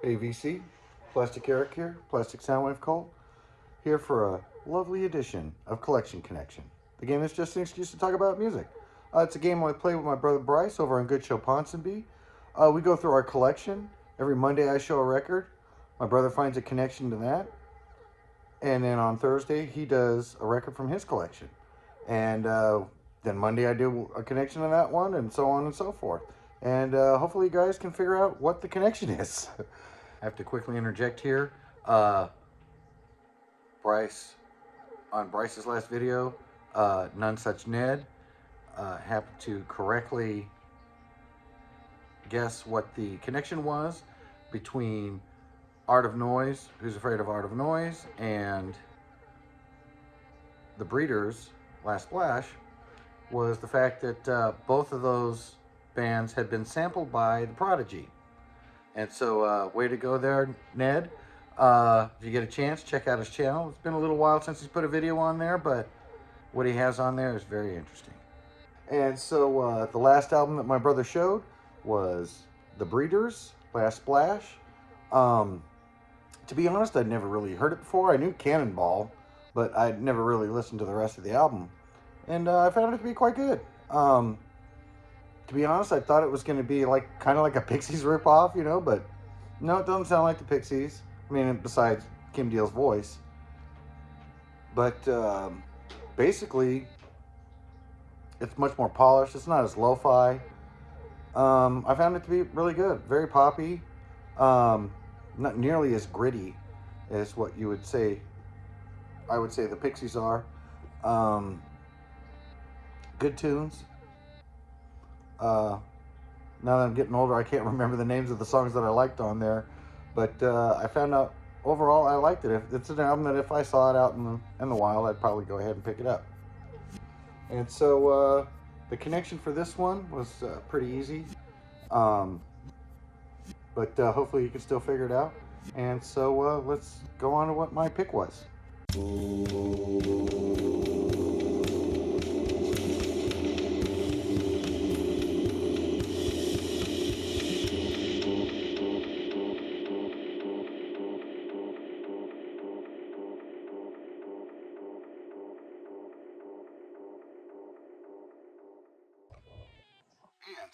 AVC, Plastic Eric here, Plastic Soundwave Cult, here for a lovely edition of Collection Connection. The game is just an excuse to talk about music. It's a game I play with my brother Bryce over on Good Show Ponsonby. We go through our collection. Every Monday I show a record. My brother finds a connection to that. And then on Thursday he does a record from his collection. And then Monday I do a connection to that one, and so on and so forth. And hopefully you guys can figure out what the connection is. I have to quickly interject here. Bryce, on Bryce's last video, Nonsuch Ned happened to correctly guess what the connection was between Art of Noise, Who's Afraid of Art of Noise, and the Breeders' Last Splash, was the fact that both of those bands had been sampled by The Prodigy. And so, way to go there, Ned. If you get a chance, check out his channel. It's been a little while since he's put a video on there, but what he has on there is very interesting. And so, the last album that my brother showed was The Breeders' Last Splash. To be honest, I'd never really heard it before. I knew Cannonball, but I'd never really listened to the rest of the album. And I found it to be quite good. To be honest, I thought it was going to be like kind of like a Pixies ripoff, you know, but no, it doesn't sound like the Pixies. I mean, besides Kim Deal's voice. But basically, it's much more polished. It's not as lo-fi. I found it to be really good. Very poppy. Not nearly as gritty as what you would say, I would say the Pixies are. Good tunes. Now that I'm getting older, I can't remember the names of the songs that I liked on there, but I found out overall I liked it. It's an album that if I saw it out in the wild, I'd probably go ahead and pick it up. And so the connection for this one was pretty easy, but hopefully you can still figure it out. And so let's go on to what my pick was.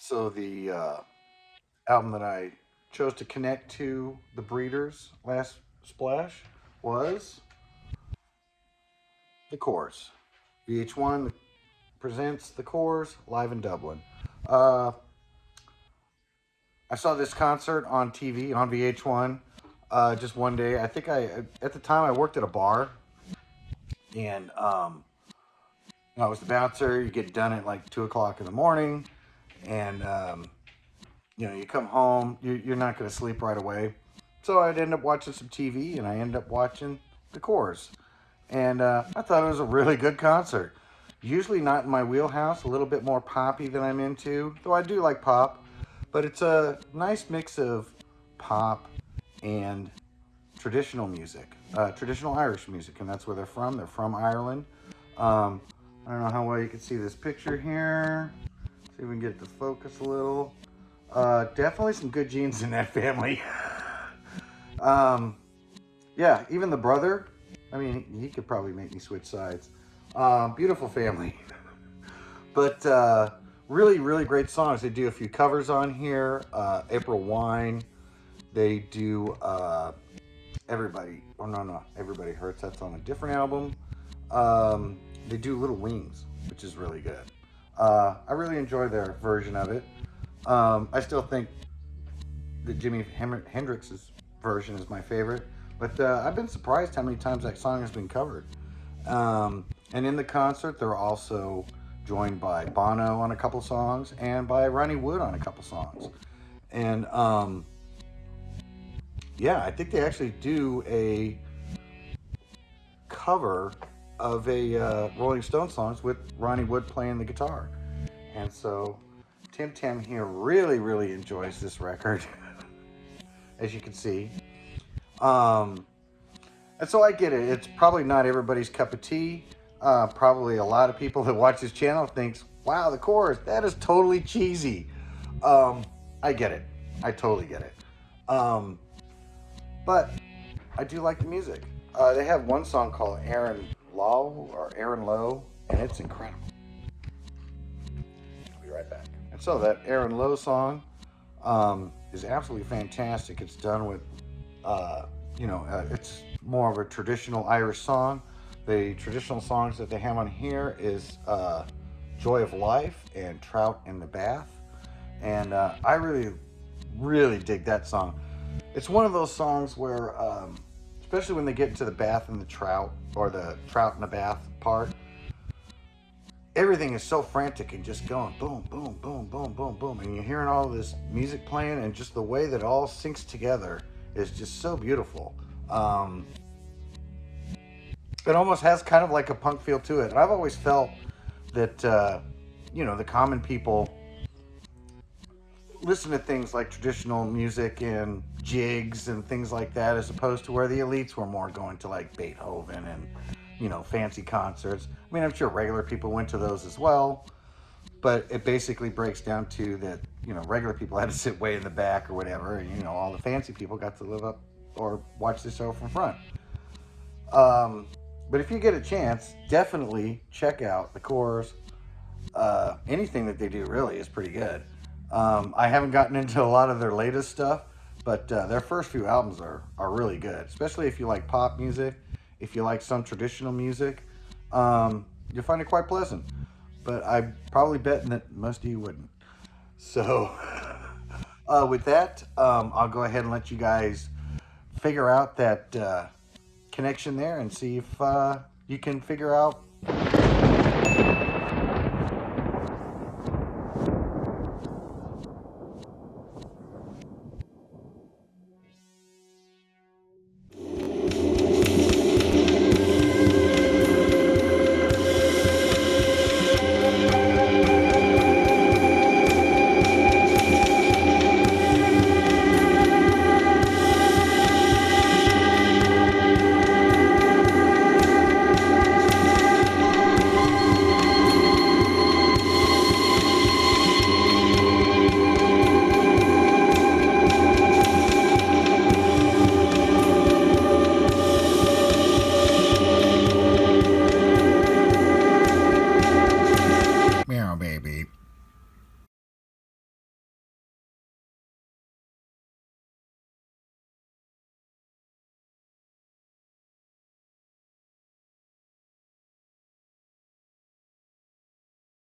So the album that I chose to connect to the Breeders' Last Splash was the Corrs. VH1 presents the Corrs live in Dublin. I saw this concert on TV on VH1 just one day. I think at the time I worked at a bar, and I was the bouncer. You get done at like 2 o'clock in the morning. And, you know, you come home, you're not going to sleep right away. So I'd end up watching some TV, and I ended up watching the Corrs. And I thought it was a really good concert. Usually not in my wheelhouse, a little bit more poppy than I'm into. Though I do like pop. But it's a nice mix of pop and traditional music. Traditional Irish music, and that's where they're from. They're from Ireland. I don't know how well you can see this picture here. See if we can get it to focus a little. Definitely some good genes in that family. Yeah, even the brother. I mean, he could probably make me switch sides. Beautiful family. But really, really great songs. They do a few covers on here. April Wine. They do Everybody. Oh, no. Everybody Hurts. That's on a different album. They do Little Wings, which is really good. I really enjoy their version of it. I still think that Jimi Hendrix's version is my favorite, but I've been surprised how many times that song has been covered. And in the concert, they're also joined by Bono on a couple songs and by Ronnie Wood on a couple songs. And yeah, I think they actually do a cover of a Rolling Stones songs with Ronnie Wood playing the guitar. And so Tim Tam here really, really enjoys this record, as you can see. And so I get it. It's probably not everybody's cup of tea. Probably a lot of people that watch this channel thinks, wow, the Corrs, that is totally cheesy. I get it. I totally get it. But I do like the music. They have one song called Aaron Low or Aaron Low, and it's incredible. I'll be right back. And so that Aaron Low song is absolutely fantastic. It's done with, it's more of a traditional Irish song. The traditional songs that they have on here is Joy of Life and Trout in the Bath. And I really, really dig that song. It's one of those songs where, especially when they get into the bath and the trout, or the trout in the bath part, everything is so frantic and just going boom, boom, boom, boom, boom, boom. And you're hearing all this music playing, and just the way that it all syncs together is just so beautiful. It almost has kind of like a punk feel to it. And I've always felt that, the common people listen to things like traditional music and jigs and things like that, as opposed to where the elites were more going to like Beethoven and, fancy concerts. I mean, I'm sure regular people went to those as well, but it basically breaks down to that, regular people had to sit way in the back or whatever, and, all the fancy people got to live up or watch the show from front. But if you get a chance, definitely check out the Corrs. Anything that they do really is pretty good. I haven't gotten into a lot of their latest stuff, but their first few albums are really good, especially if you like pop music. If you like some traditional music, you'll find it quite pleasant. But I'm probably betting that most of you wouldn't. So with that, I'll go ahead and let you guys figure out that connection there and see if you can figure out